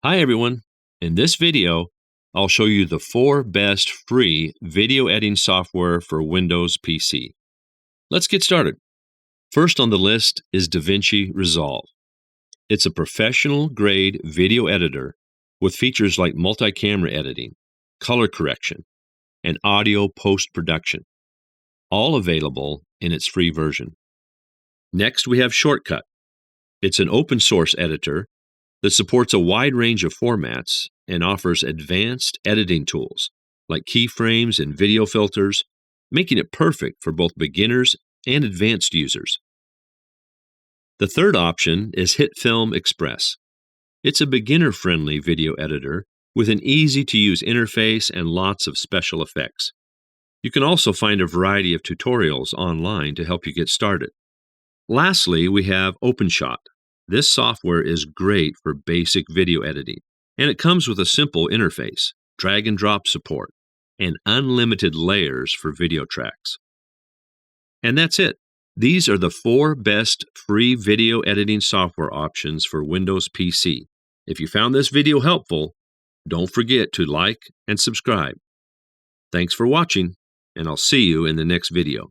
Hi everyone. In this video, I'll show you the 4 best free video editing software for Windows PC. Let's get started. First on the list is DaVinci Resolve. It's a professional-grade video editor with features like multi-camera editing, color correction, and audio post-production, all available in its free version. Next, we have Shortcut. It's an open-source editor that supports a wide range of formats and offers advanced editing tools like keyframes and video filters, making it perfect for both beginners and advanced users. The third option is HitFilm Express. It's a beginner-friendly video editor with an easy-to-use interface and lots of special effects. You can also find a variety of tutorials online to help you get started. Lastly, we have OpenShot. This software is great for basic video editing, and it comes with a simple interface, drag and drop support, and unlimited layers for video tracks. And that's it. These are the 4 best free video editing software options for Windows PC. If you found this video helpful, don't forget to like and subscribe. Thanks for watching, and I'll see you in the next video.